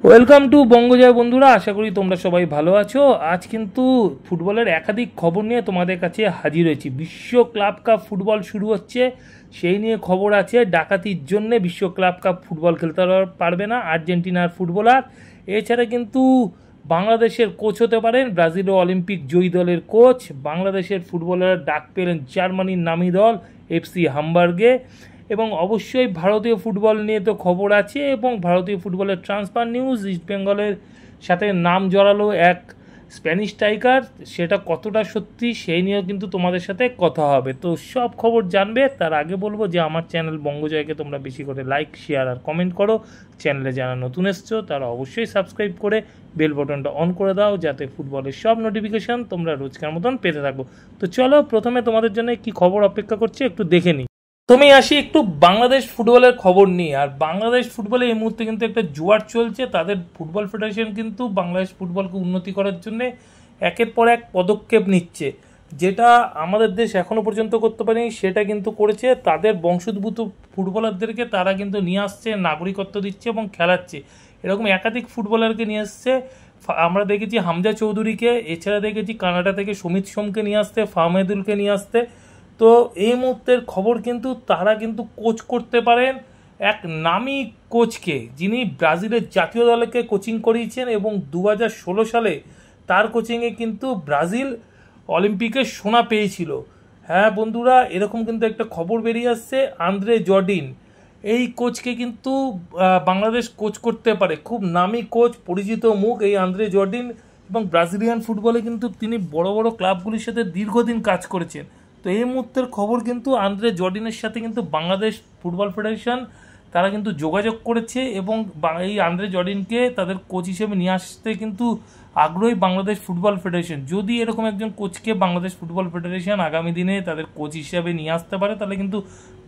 Welcome to বঙ্গজয় বন্ধুরা, আশা করি তোমরা সবাই ভালো আছো। আজ কিন্তু ফুটবলের একাধিক খবর নিয়ে তোমাদের কাছে হাজির হয়েছি। বিশ্ব ক্লাব কাপ ফুটবল শুরু হচ্ছে, সেই নিয়ে খবর আছে। ডাকাতির জন্যে বিশ্ব ক্লাব কাপ ফুটবল খেলতে পারবে না আর্জেন্টিনার ফুটবলার। এছাড়া কিন্তু বাংলাদেশের কোচ হতে পারেন ব্রাজিল ও অলিম্পিক জয়ী দলের কোচ। বাংলাদেশের ফুটবলার ডাক পেলেন জার্মানির নামী দল এফসি হামবার্গে। এবং অবশ্যই ভারতীয় ফুটবল নিয়ে তো খবর আছে, এবং ভারতীয় ফুটবলের ট্রান্সফার নিউজ। ইস্টবেঙ্গলের সাথে নাম জড়ালো এক স্প্যানিশ স্ট্রাইকার, সেটা কতটা সত্যি সেই নিয়েও কিন্তু তোমাদের সাথে কথা হবে। তো সব খবর জানবে তার আগে বলবো যে আমার চ্যানেল বঙ্গজয়কে তোমরা বেশি করে লাইক, শেয়ার আর কমেন্ট করো। চ্যানেলে যারা নতুন এসছো তারা অবশ্যই সাবস্ক্রাইব করে বেল বাটনটা অন করে দাও, যাতে ফুটবলের সব নোটিফিকেশান তোমরা রোজকার মতন পেতে থাকো। তো চলো, প্রথমে তোমাদের জন্য কি খবর অপেক্ষা করছে একটু দেখে নিই। তুমি আসি একটু বাংলাদেশ ফুটবলের খবর নিয়ে। আর বাংলাদেশ ফুটবলে এই মুহূর্তে কিন্তু একটা জোয়ার চলছে। তাদের ফুটবল ফেডারেশন কিন্তু বাংলাদেশ ফুটবলকে উন্নতি করার জন্য একের পর এক পদক্ষেপ নিচ্ছে, যেটা আমাদের দেশ এখনো পর্যন্ত করতে পারেনি, সেটা কিন্তু করেছে। তাদের বংশোদ্ভূত ফুটবলারদেরকে তারা কিন্তু নিয়ে আসছে, নাগরিকত্ব দিচ্ছে এবং খেলাচ্ছে। এরকম একাধিক ফুটবলারকে নিয়ে আসছে। আমরা দেখেছি হামজা চৌধুরীকে, এছাড়া দেখেছি কানাডা থেকে সমিত সোমকে নিয়ে আসতে, ফাহমেদুলকে নিয়ে আসতে। তো এই মুহূর্তের খবর কিন্তু তারা কিন্তু কোচ করতে পারেন এক নামী কোচকে, যিনি ব্রাজিলের জাতীয় দলকে কোচিং করিয়েছেন এবং 2016 সালে তার কোচিংয়ে কিন্তু ব্রাজিল অলিম্পিকে সোনা পেয়েছিল। হ্যাঁ বন্ধুরা, এরকম কিন্তু একটা খবর বেরিয়ে আসছে। আন্দ্রে জর্ডিন এই কোচকে কিন্তু বাংলাদেশ কোচ করতে পারে। খুব নামী কোচ, পরিচিত মুখ এই আন্দ্রে জর্ডিন, এবং ব্রাজিলিয়ান ফুটবলে কিন্তু তিনি বড় বড় ক্লাবগুলির সাথে দীর্ঘদিন কাজ করেছেন। তো এই মুহূর্তের খবর কিন্তু আন্দ্রে জর্ডিনের সাথে কিন্তু বাংলাদেশ ফুটবল ফেডারেশন তারা কিন্তু যোগাযোগ করেছে, এবং এই আন্দ্রে জর্ডিনকে তাদের কোচ হিসেবে নিয়ে আসতে কিন্তু আগ্রহী বাংলাদেশ ফুটবল ফেডারেশন। যদি এরকম একজন কোচকে বাংলাদেশ ফুটবল ফেডারেশন আগামী দিনে তাদের কোচ হিসেবে নিয়ে আসতে পারে, তাহলে কিন্তু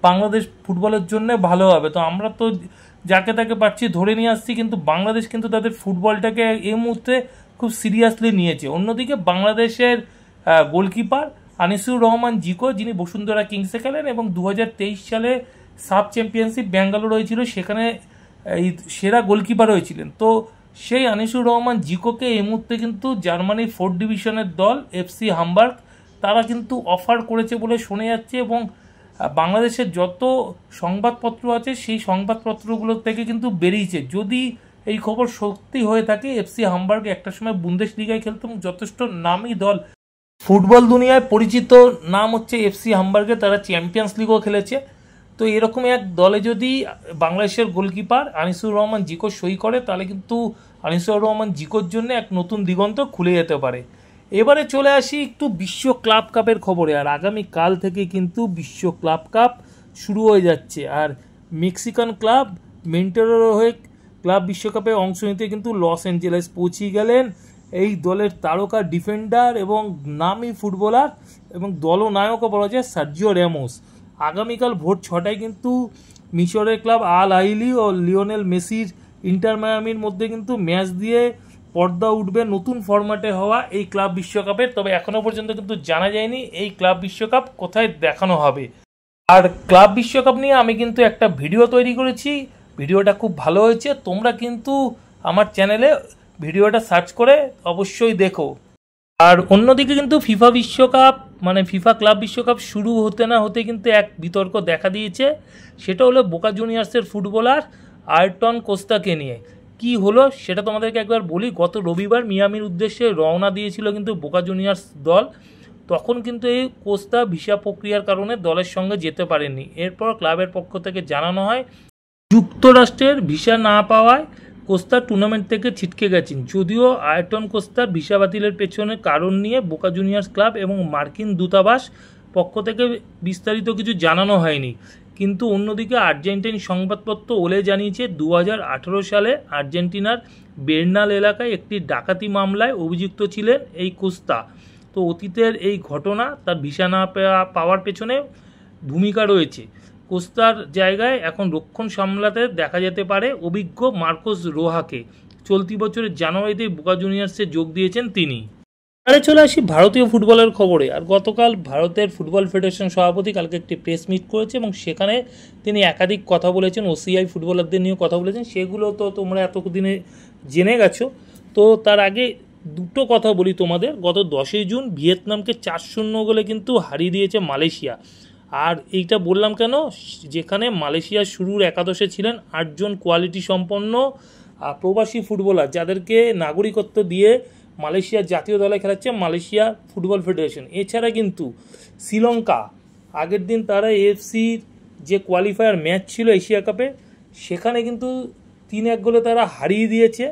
বাংলাদেশ ফুটবলের জন্য ভালো হবে। তো আমরা তো যাকে তাকে পাচ্ছি ধরে নিয়ে আসছি, কিন্তু বাংলাদেশ কিন্তু তাদের ফুটবলটাকে এই মুহূর্তে খুব সিরিয়াসলি নিয়েছে। অন্যদিকে বাংলাদেশের গোলকিপার আনিসুর রহমান জিকো, যিনি বসুন্ধরা কিংসে খেলেন এবং 2023 সালে সাব চ্যাম্পিয়নশিপ ব্যাঙ্গালোর হয়েছিল, সেখানে এই সেরা গোলকিপার হয়েছিলেন। তো সেই আনিসুর রহমান জিকোকে এই মুহূর্তে কিন্তু জার্মানির 4th ডিভিশনের দল এফসি হামবার্গ তারা কিন্তু অফার করেছে বলে শোনা যাচ্ছে। এবং বাংলাদেশের যত সংবাদপত্র আছে সেই সংবাদপত্রগুলো থেকে কিন্তু বেরিয়েছে, যদি এই খবর সত্যি হয়ে থাকে, এফসি হামবার্গ একটা সময় বুন্দেশলিগায় খেলতো এবং যথেষ্ট নামী দল, ফুটবল দুনিয়ায় পরিচিত নাম হচ্ছে এফসি হামবার্গে, তারা চ্যাম্পিয়ন্স লিগও খেলেছে। তো এরকম এক দলে যদি বাংলাদেশের গোলকিপার আনিসুর রহমান জিকো সই করে, তাহলে কিন্তু আনিসুর রহমান জিকোর জন্য এক নতুন দিগন্ত খুলে যেতে পারে। এবারে চলে আসি একটু বিশ্ব ক্লাব কাপের খবরে। আর আগামীকাল থেকে কিন্তু বিশ্ব ক্লাব কাপ শুরু হয়ে যাচ্ছে। আর মেক্সিকান ক্লাব মেন্টেরোর হয়ে ক্লাব বিশ্বকাপে অংশ নিতে কিন্তু লস অ্যাঞ্জেলেস পৌঁছে গেলেন এই দলের তারকা ডিফেন্ডার এবং নামী ফুটবলার এবং দলনায়কও বলা যায় সার্জিও র্যামোস। আগামীকাল ভোর 6টায় কিন্তু মিশরের ক্লাব আল আইলি ও লিওনেল মেসির ইন্টার মায়ামির মধ্যে কিন্তু ম্যাচ দিয়ে পর্দা উঠবে নতুন ফরম্যাটে হওয়া এই ক্লাব বিশ্বকাপের। তবে এখনও পর্যন্ত কিন্তু জানা যায়নি এই ক্লাব বিশ্বকাপ কোথায় দেখানো হবে। আর ক্লাব বিশ্বকাপ নিয়ে আমি কিন্তু একটা ভিডিও তৈরি করেছি, ভিডিওটা খুব ভালো হয়েছে। তোমরা কিন্তু আমার চ্যানেলে ভিডিওটা সার্চ করে অবশ্যই দেখো। আর অন্যদিকে কিন্তু ফিফা বিশ্বকাপ মানে ফিফা ক্লাব বিশ্বকাপ শুরু হতে না হতে কিন্তু এক বিতর্ক দেখা দিয়েছে। সেটা হলো বোকা জুনিয়র্সের ফুটবলার আয়রটন কোস্তাকে নিয়ে। কি হলো সেটা তোমাদেরকে একবার বলি। গত রবিবার মিয়ামির উদ্দেশ্যে রওনা দিয়েছিল কিন্তু বোকা জুনিয়র্স দল। তখন কিন্তু এই কোস্তা ভিসা প্রক্রিয়ার কারণে দলের সঙ্গে যেতে পারেননি। এরপর ক্লাবের পক্ষ থেকে জানানো হয় যুক্তরাষ্ট্রের ভিসা না পাওয়ায় কোস্তা টুর্নামেন্ট থেকে ছিটকে গেছেন। যদিও আয়রটন কোস্তার ভিসা বাতিলের পেছনে কারণ নিয়ে বোকা জুনিয়র্স ক্লাব এবং মার্কিন দূতাবাস পক্ষ থেকে বিস্তারিত কিছু জানানো হয়নি। কিন্তু অন্যদিকে আর্জেন্টিন সংবাদপত্র ওলে জানিয়েছে 2018 সালে আর্জেন্টিনার বেরনাল এলাকায় একটি ডাকাতি মামলায় অভিযুক্ত ছিলেন এই কোস্তা। তো অতীতের এই ঘটনা তার ভিসা না পাওয়ার পেছনে ভূমিকা রয়েছে। কোস্তার জায়গায় এখন রক্ষণ সামলাতে দেখা যেতে পারে অভিজ্ঞ মার্কোস রোহাকে। চলতি বছরের জানুয়ারিতেই বোকা জুনিয়র্সে যোগ দিয়েছেন তিনি। আরে চলে আসি ভারতীয় ফুটবলের খবরে। আর গতকাল ভারতের ফুটবল ফেডারেশন সভাপতি কালকে একটি প্রেস মিট করেছে এবং সেখানে তিনি একাধিক কথা বলেছেন, ওসিআই ফুটবলারদের নিয়ে কথা বলেছেন, সেগুলো তো তোমরা এতদিনে জেনে গেছো। তো তার আগে দুটো কথা বলি তোমাদের। গত 10ই জুন ভিয়েতনামকে 4-0 গোলে কিন্তু হারিয়ে দিয়েছে মালয়েশিয়া। আর এইটা বললাম কেন, যেখানে মালয়েশিয়ার শুরুর একাদশে ছিলেন 8 জন কোয়ালিটি সম্পন্ন প্রবাসী ফুটবলার, যাদেরকে নাগরিকত্ব দিয়ে মালয়েশিয়ার জাতীয় দলে খেলাচ্ছে মালয়েশিয়া ফুটবল ফেডারেশন। এছাড়া কিন্তু শ্রীলঙ্কা, আগের দিন তারা এএফসির যে কোয়ালিফায়ার ম্যাচ ছিল এশিয়া কাপে, সেখানে কিন্তু 3-1 গোলে তারা হারিয়ে দিয়েছে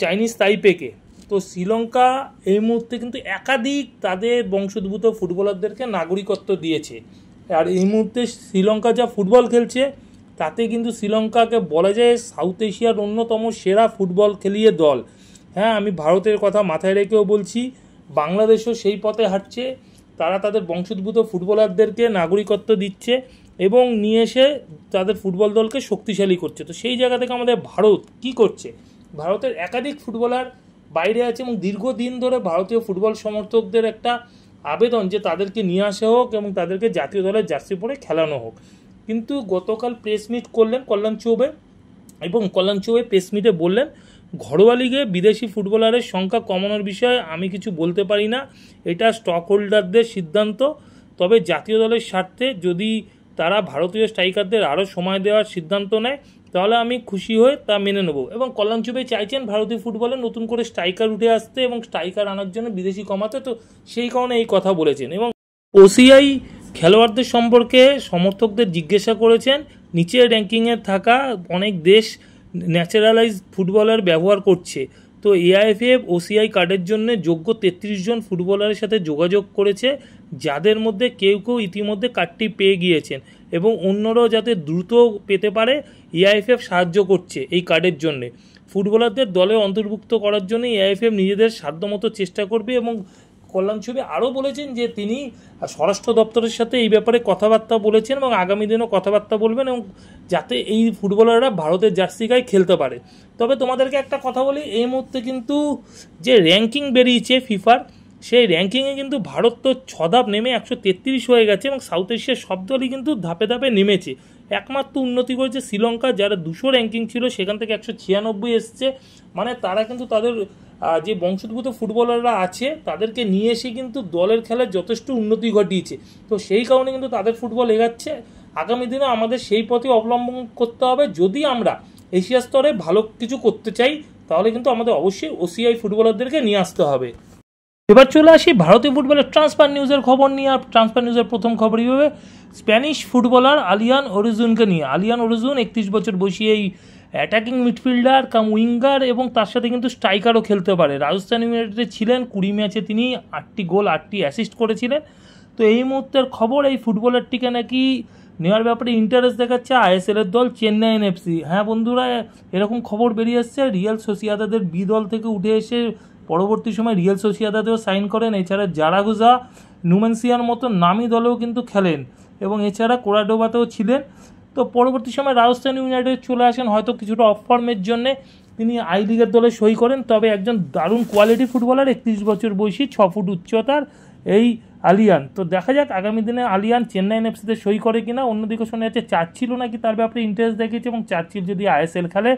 চাইনিজ তাইপেকে। তো শ্রীলঙ্কা এই মুহূর্তে কিন্তু একাধিক তাদের বংশোদ্ভূত ফুটবলারদেরকে নাগরিকত্ব দিয়েছে। আর এই মুহূর্তে শ্রীলঙ্কা যা ফুটবল খেলছে তাতে কিন্তু শ্রীলঙ্কাকে বলা যায় সাউথ এশিয়ার অন্যতম সেরা ফুটবল খেলিয়ে দল। হ্যাঁ, আমি ভারতের কথা মাথায় রেখেও বলছি, বাংলাদেশও সেই পথে হাঁটছে। তারা তাদের বংশোদ্ভূত ফুটবলারদেরকে নাগরিকত্ব দিচ্ছে এবং নিয়ে এসে তাদের ফুটবল দলকে শক্তিশালী করছে। তো সেই জায়গা থেকে আমাদের ভারত কি করছে, ভারতের একাধিক ফুটবলার বাইরে আছে এবং দীর্ঘদিন ধরে ভারতীয় ফুটবল সমর্থকদের একটা আবেদন যে তাদেরকে নিয়ে আসা হোক এবং তাদেরকে জাতীয় দলের জার্সি পরে খেলানো হোক। কিন্তু গতকাল প্রেস মিট করলেন কল্যাণ চৌবে, এবং কল্যাণ চৌবে প্রেস মিটে বললেন ঘরোয়া লিগে বিদেশি ফুটবলারের সংখ্যা কমানোর বিষয়ে আমি কিছু বলতে পারি না, এটা স্টক হোল্ডারদের সিদ্ধান্ত। তবে জাতীয় দলের স্বার্থে যদি তারা ভারতীয় স্ট্রাইকারদের আরও সময় দেওয়ার সিদ্ধান্ত নেয় তাহলে আমি খুশি হয়ে তা মেনে নেব। এবং কল্যাণ চৌবে চাইছেন ভারতীয় ফুটবলে নতুন করে স্ট্রাইকার উঠে আসতে এবং স্ট্রাইকার আনার জন্য বিদেশি কমাতে। তো সেই কারণে এই কথা বলেছেন। এবং ওসিআই খেলোয়াড়দের সম্পর্কে সমর্থকদের জিজ্ঞাসা করেছেন, নিচের র্যাঙ্কিংয়ে থাকা অনেক দেশ ন্যাচারালাইজ ফুটবলার ব্যবহার করছে। তো এআইএফএফ ওসিআই কার্ডের জন্য যোগ্য 33 জন ফুটবলারের সাথে যোগাযোগ করেছে, যাদের মধ্যে কেউ কেউ ইতিমধ্যে কার্ডটি পেয়ে গিয়েছেন এবং অন্যরাও যাতে দ্রুত পেতে পারে এআইএফএফ সাহায্য করছে এই কার্ডের জন্যে। ফুটবলারদের দলে অন্তর্ভুক্ত করার জন্য এআইএফএফ নিজেদের সাধ্যমতো চেষ্টা করবে। এবং কল্যাণ চৌবে আরও বলেছেন যে তিনি স্বরাষ্ট্র দপ্তরের সাথে এই ব্যাপারে কথাবার্তা বলেছেন এবং আগামী দিনও কথাবার্তা বলবেন এবং যাতে এই ফুটবলাররা ভারতের জার্সি গায়ে খেলতে পারে। তবে তোমাদেরকে একটা কথা বলি, এই মুহূর্তে কিন্তু যে র্যাঙ্কিং বেরিয়েছে ফিফার, সেই র্যাঙ্কিংয়ে কিন্তু ভারত তো 6 ধাপ নেমে 133 হয়ে গেছে এবং সাউথ এশিয়ার সব দলই কিন্তু ধাপে ধাপে নেমেছে। একমাত্র উন্নতি করেছে শ্রীলঙ্কা, যারা 200 র্যাঙ্কিং ছিল সেখান থেকে 196 এসছে। মানে তারা কিন্তু তাদের যে বংশোদ্ভূত ফুটবলাররা আছে তাদেরকে নিয়ে এসে কিন্তু দলের খেলায় যথেষ্ট উন্নতি ঘটিয়েছে। তো সেই কারণে কিন্তু তাদের ফুটবল এগাচ্ছে। আগামী দিনে আমাদের সেই পথে অবলম্বন করতে হবে। যদি আমরা এশিয়া স্তরে ভালো কিছু করতে চাই তাহলে কিন্তু আমাদের অবশ্যই ওসিআই ফুটবলারদেরকে নিয়ে আসতে হবে। এবার চলে আসি ভারতীয় ফুটবলের ট্রান্সফার নিউজের খবর নিয়ে। আর ট্রান্সফার নিউজের প্রথম খবর এইভাবে, স্প্যানিশ ফুটবলার আলিয়ান ওরিজুনকে নিয়ে। আলিয়ান ওরিজুন 31 বছর বয়সী এই অ্যাটাকিং মিডফিল্ডার কাম উইঙ্গার এবং তার সাথে কিন্তু স্ট্রাইকারও খেলতে পারে। রাজস্থান ইউনাইটেডে ছিলেন, 20 ম্যাচে তিনি 8টি গোল 8টি অ্যাসিস্ট করেছিলেন। তো এই মুহূর্তের খবর, এই ফুটবলারটিকে নাকি নেওয়ার ব্যাপারে ইন্টারেস্ট দেখাচ্ছে আইএসএলের দল চেন্নাই এনএফসি। হ্যাঁ বন্ধুরা, এরকম খবর বেরিয়ে আসছে। রিয়াল সোসিয়াদাদের বি দল থেকে উঠে এসে পরবর্তী সময় রিয়াল সোসিয়াদাদেও সাইন করেন। এছাড়া জারাগোজা, নুমেন্সিয়ার মতো নামি দলেও কিন্তু খেলেন এবং এছাড়া কোরাডোবাতেও ছিলেন। তো পরবর্তী সময় রাজস্থান ইউনাইটেড চলে আসেন, হয়তো কিছুটা অফ ফর্মের জন্যে তিনি আই লিগের দলে সই করেন। তবে একজন দারুণ কোয়ালিটি ফুটবলার, 31 বছর বয়সী, 6 ফুট উচ্চতার এই আলিয়ান। তো দেখা যাক আগামী দিনে আলিয়ান চেন্নাই এনএফসিতে সই করে কিনা। অন্যদিকে শোনা যাচ্ছে চার্চিলও নাকি তার ব্যাপারে ইন্টারেস্ট দেখিয়েছে এবং চার্চিল যদি আইএসএল খেলে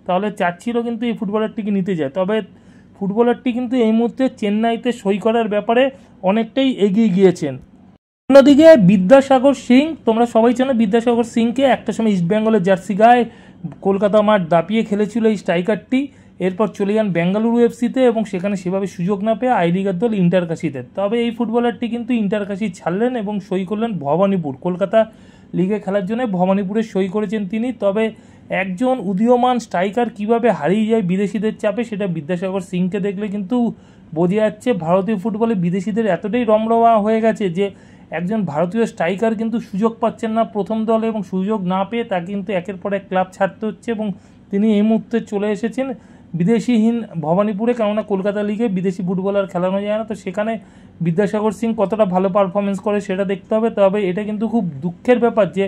তাহলে চার্চিলও কিন্তু এই ফুটবলারটিকে নিতে যায়। তবে ফুটবলারটি কিন্তু এই মুহূর্তে চেন্নাইতে সই করার ব্যাপারে অনেকটাই এগিয়ে গিয়েছেন। অন্যদিকে বিদ্যাসাগর সিং, তোমরা সবাই জানো বিদ্যাসাগর সিংকে একটা সময় ইস্টবেঙ্গলের জার্সি গায়ে কলকাতা মাঠ দাপিয়ে খেলেছিল এই স্ট্রাইকারটি। এরপর চলে যান বেঙ্গালুরু এফসিতে এবং সেখানে সেভাবে সুযোগ না পেয়ে আই লিগের দল ইন্টারকাশিতে। তবে এই ফুটবলারটি কিন্তু ইন্টারকাশি ছাড়লেন এবং সই করলেন ভবানীপুর। কলকাতা লিগে খেলার জন্য ভবানীপুরে সই করেছেন তিনি। তবে একজন উদীয়মান স্ট্রাইকার কিভাবে হারিয়ে যায় বিদেশিদের চাপে, সেটা বিদ্যাসাগর সিংকে দেখলে কিন্তু বোঝা যাচ্ছে ভারতীয় ফুটবলে বিদেশিদের এতটাই রমরমা হয়ে গেছে যে একজন ভারতীয় স্ট্রাইকার কিন্তু সুযোগ পাচ্ছেন না প্রথম দলে এবং সুযোগ না পেয়ে তাকে কিন্তু একের পর এক ক্লাব ছাড়তে হচ্ছে এবং তিনি এই মুহূর্তে চলে এসেছেন বিদেশিহীন ভবানীপুরে। কেননা কলকাতা লিগে বিদেশি ফুটবলার খেলানো যায় না, তো সেখানে বিদ্যাসাগর সিং কতটা ভালো পারফরমেন্স করে সেটা দেখতে হবে। তবে এটা কিন্তু খুব দুঃখের ব্যাপার যে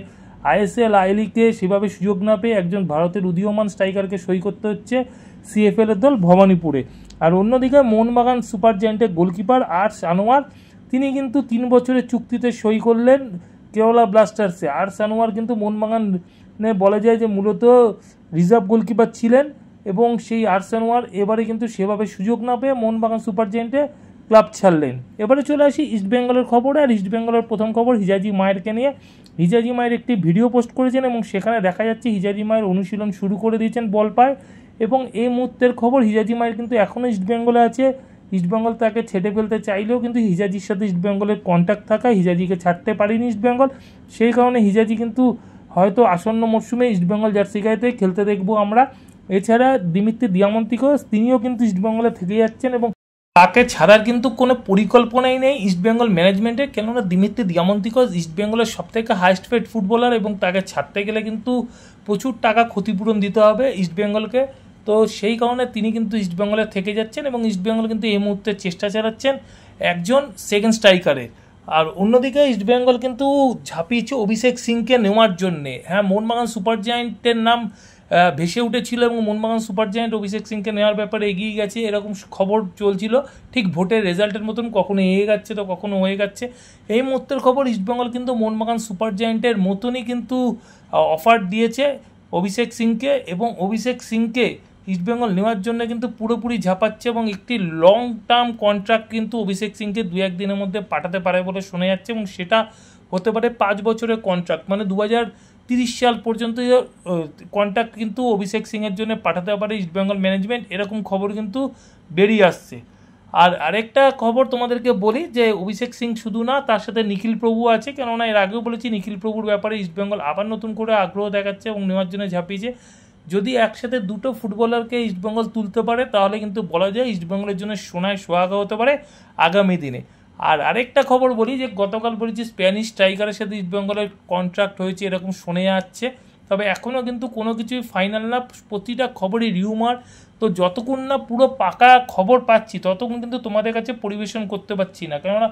আইএসএল আই লিগে সেভাবে সুযোগ না পেয়ে একজন ভারতের উদীয়মান স্ট্রাইকারকে সই করতে হচ্ছে সিএফএল এর দল ভবানীপুরে। আর অন্যদিকে মোহনবাগান সুপার জায়ান্টের গোলকিপার আর্স আনোয়ার, তিনি কিন্তু 3 বছরের চুক্তিতে সই করলেন কেরালা ব্লাস্টার্সে। আর্স আনোয়ার কিন্তু মোহনবাগানে বলা যায় যে মূলত রিজার্ভ গোলকিপার ছিলেন, এবং সেই আর্স আনোয়ার এবারে কিন্তু সেভাবে সুযোগ না পেয়ে মোহনবাগান সুপার জায়ান্টে ক্লাব ছাড়লেন। এবারে চলে আসি ইস্টবেঙ্গলের খবরে। আর ইস্টবেঙ্গলের প্রথম খবর হিজাজি মায়েরকে নিয়ে। হিজাজি মায়ের একটি ভিডিও পোস্ট করেছেন এবং সেখানে দেখা যাচ্ছে হিজাজি মায়ের অনুশীলন শুরু করে দিয়েছেন বল পায়। এবং এই মুহূর্তের খবর হিজাজি মায়ের কিন্তু এখনও ইস্টবেঙ্গলে আছে। ইস্টবেঙ্গল তাকে ছেড়ে ফেলতে চাইলেও কিন্তু হিজাজির সাথে ইস্টবেঙ্গলের কন্ট্যাক্ট থাকায় হিজাজিকে ছাড়তে পারেনি ইস্টবেঙ্গল। সেই কারণে হিজাজি কিন্তু হয়তো আসন্ন মরশুমে ইস্টবেঙ্গল জার্সি গায়েতে খেলতে দেখবো আমরা। এছাড়া দিমিত্রি দিয়ামন্তিকোস, তিনিও কিন্তু ইস্টবেঙ্গলে থেকে যাচ্ছেন এবং তাকে ছাড়ার কিন্তু কোনো পরিকল্পনাই নেই ইস্টবেঙ্গল ম্যানেজমেন্টের। কেননা দিমিত্রি দিয়ামন্তিকোস ইস্টবেঙ্গলের সবথেকে হাইস্ট পেড ফুটবলার, এবং তাকে ছাড়তে গেলে কিন্তু প্রচুর টাকা ক্ষতিপূরণ দিতে হবে ইস্টবেঙ্গলকে। তো সেই কারণে তিনি কিন্তু ইস্টবেঙ্গলে থেকে যাচ্ছেন, এবং ইস্টবেঙ্গল কিন্তু এই মুহূর্তে চেষ্টা চালাচ্ছেন একজন সেকেন্ড স্ট্রাইকারে। আর অন্যদিকে ইস্টবেঙ্গল কিন্তু ঝাঁপিয়েছে অভিষেক সিংকে নেওয়ার জন্যে। হ্যাঁ, মোহনবাগান সুপার জায়ান্টের নাম ভেসে উঠেছিল এবং মোহনবাগান সুপার জায়ান্ট অভিষেক সিংকে নেওয়ার ব্যাপারে এগিয়ে গেছে, এরকম খবর চলছিল। ঠিক ভোটের রেজাল্টের মতন কখনো এগিয়ে যাচ্ছে তো কখনো হয়ে যাচ্ছে। এই মুহূর্তের খবর ইস্টবেঙ্গল কিন্তু মোহনবাগান সুপার জায়ান্টের মতনই কিন্তু অফার দিয়েছে অভিষেক সিংকে, এবং অভিষেক সিংকে ইস্টবেঙ্গল নেওয়ার জন্য কিন্তু পুরোপুরি ঝাঁপাচ্ছে, এবং একটি লং টার্ম কন্ট্রাক্ট কিন্তু অভিষেক সিংকে 2-1 দিনের মধ্যে পাঠাতে পারে বলে শোনা যাচ্ছে। এবং সেটা হতে পারে 5 বছরের কন্ট্রাক্ট, মানে 2030 সাল পর্যন্ত কন্ট্রাক্ট কিন্তু অভিষেক সিংয়ের জন্য পাঠাতে পারে ইস্টবেঙ্গল ম্যানেজমেন্ট, এরকম খবর কিন্তু বেরিয়ে আসছে। আর আরেকটা খবর তোমাদেরকে বলি যে অভিষেক সিং শুধু না, তার সাথে নিখিল প্রভু আছে। কেননা এর আগেও বলেছি নিখিল প্রভুর ব্যাপারে ইস্টবেঙ্গল আবার নতুন করে আগ্রহ দেখাচ্ছে এবং নেওয়ার জন্য ঝাঁপিয়েছে। যদি একসাথে দুটো ফুটবলারকে ইস্টবেঙ্গল তুলতে পারে তাহলে কিন্তু বলা যায় ইস্টবেঙ্গলের জন্য সোনায় সোহাগা হতে পারে আগামী দিনে। আর আরেকটা খবর বলি যে গতকাল বলেছি স্প্যানিশ স্ট্রাইকারের সাথে ইস্টবেঙ্গলের কন্ট্রাক্ট হয়েছে, এরকম শোনা যাচ্ছে। তবে এখনও কিন্তু কোনো কিছুই ফাইনাল না, প্রতিটা খবরই রিউমার। তো যতক্ষণ না পুরো পাকা খবর পাচ্ছি ততক্ষণ কিন্তু তোমাদের কাছে পরিবেশন করতে পারছি না। কেননা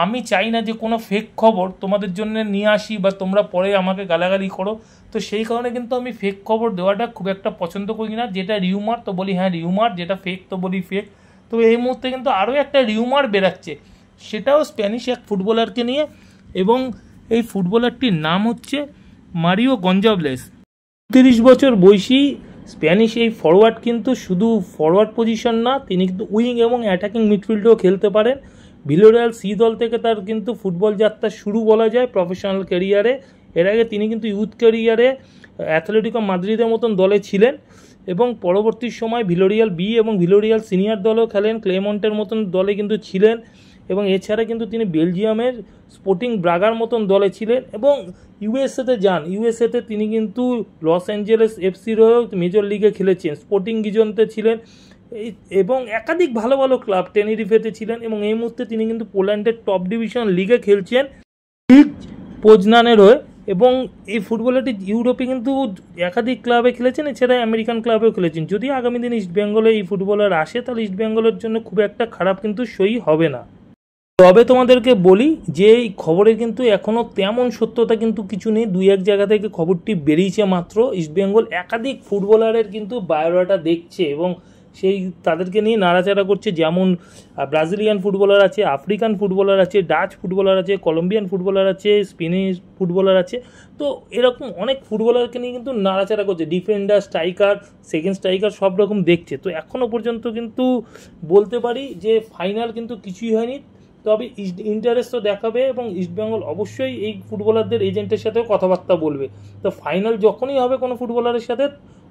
আমি চাই না যে কোনো ফেক খবর তোমাদের জন্য নিয়ে আসি বা তোমরা পরে আমাকে গালাগালি করো। তো সেই কারণে কিন্তু আমি ফেক খবর দেওয়াটা খুব একটা পছন্দ করি না। যেটা রিউমার তো বলি হ্যাঁ রিউমার, যেটা ফেক তো বলি ফেক। তো এই মুহূর্তে কিন্তু আরও একটা রিউমার বেরাচ্ছে, সেটাও স্প্যানিশ এক ফুটবলারকে নিয়ে, এবং এই ফুটবলারটির নাম হচ্ছে মারিও গঞ্জাবলেস। 30 বছর বয়সী স্প্যানিশ এই ফরওয়ার্ড কিন্তু শুধু ফরওয়ার্ড পজিশন না, তিনি কিন্তু উইং এবং অ্যাটাকিং মিডফিল্ডেও খেলতে পারেন। ভিলোরিয়াল সি দল থেকে তার কিন্তু ফুটবল যাত্রা শুরু বলা যায় প্রফেশনাল ক্যারিয়ারে। এর আগে তিনি কিন্তু ইউথ ক্যারিয়ারে অ্যাথলেটিকো মাদ্রিদের মতন দলে ছিলেন, এবং পরবর্তী সময় ভিলোরিয়াল বি এবং ভিলোরিয়াল সিনিয়র দলও খেলেন, ক্লেমন্টের মতন দলে কিন্তু ছিলেন। এবং এছাড়া কিন্তু তিনি বেলজিয়ামের স্পোর্টিং ব্রাগার মতন দলে ছিলেন, এবং ইউএসএতে যান। ইউএসএতে তিনি কিন্তু লস অ্যাঞ্জেলেস এফসির হয়েও মেজর লিগে খেলেছেন, স্পোর্টিং গিজনতে ছিলেন, এবং একাধিক ভালো ভালো ক্লাব টেনেরিফেতে ছিলেন। এবং এই মুহূর্তে তিনি কিন্তু পোল্যান্ডের টপ ডিভিশন লিগে খেলছেন পোজনানের হয়ে। এবং এই ফুটবলারটি ইউরোপে কিন্তু একাধিক ক্লাবে খেলেছেন, এছাড়া আমেরিকান ক্লাবেও খেলেছেন। যদি আগামী দিনে ইস্টবেঙ্গলে এই ফুটবলার আসে তাহলে ইস্টবেঙ্গলের জন্য খুব একটা খারাপ কিন্তু সই হবে না। তবে তোমাদেরকে বলি যে এই খবরে কিন্তু এখনও তেমন সত্যতা কিন্তু কিছু নেই, 2-1 জায়গা থেকে খবরটি বেরিয়েছে মাত্র। ইস্টবেঙ্গল একাধিক ফুটবলারের কিন্তু বায়োডাটা দেখছে এবং সেই তাদেরকে নিয়ে নাড়াচাড়া করছে। যেমন ব্রাজিলিয়ান ফুটবলার আছে, আফ্রিকান ফুটবলার আছে, ডাচ ফুটবলার আছে, কলম্বিয়ান ফুটবলার আছে, স্পেনিশ ফুটবলার আছে। তো এরকম অনেক ফুটবলারকে নিয়ে কিন্তু নাড়াচাড়া করছে, ডিফেন্ডার, স্ট্রাইকার, সেকেন্ড স্ট্রাইকার সব রকম দেখছে। তো এখনও পর্যন্ত কিন্তু বলতে পারি যে ফাইনাল কিন্তু কিছুই হয়নি, তবে ইন্টারেস্ট তো দেখাবে এবং ইস্টবেঙ্গল অবশ্যই এই ফুটবলারদের এজেন্টের সাথেও কথাবার্তা বলবে। তো ফাইনাল যখনই হবে কোনো ফুটবলারের সাথে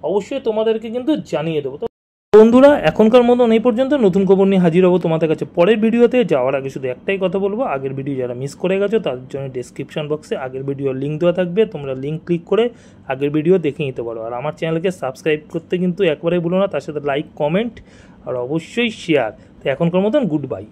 অবশ্যই তোমাদেরকে কিন্তু জানিয়ে দেবো। তো বন্ধুরা এখনকার মতন এই পর্যন্ত, নতুন খবর নিয়ে হাজির হবো তোমাদের কাছে পরের ভিডিওতে। যাওয়ার আগে শুধু একটাই কথা বলবো, আগের ভিডিও যারা মিস করে গেছো তাদের জন্য ডেসক্রিপশন বক্সে আগের ভিডিওর লিঙ্ক দেওয়া থাকবে, তোমরা লিঙ্ক ক্লিক করে আগের ভিডিও দেখে নিতে পারো। আর আমার চ্যানেলকে সাবস্ক্রাইব করতে কিন্তু একবারে ভুলো না, তার সাথে লাইক, কমেন্ট আর অবশ্যই শেয়ার। তো এখনকার মতন গুড বাই।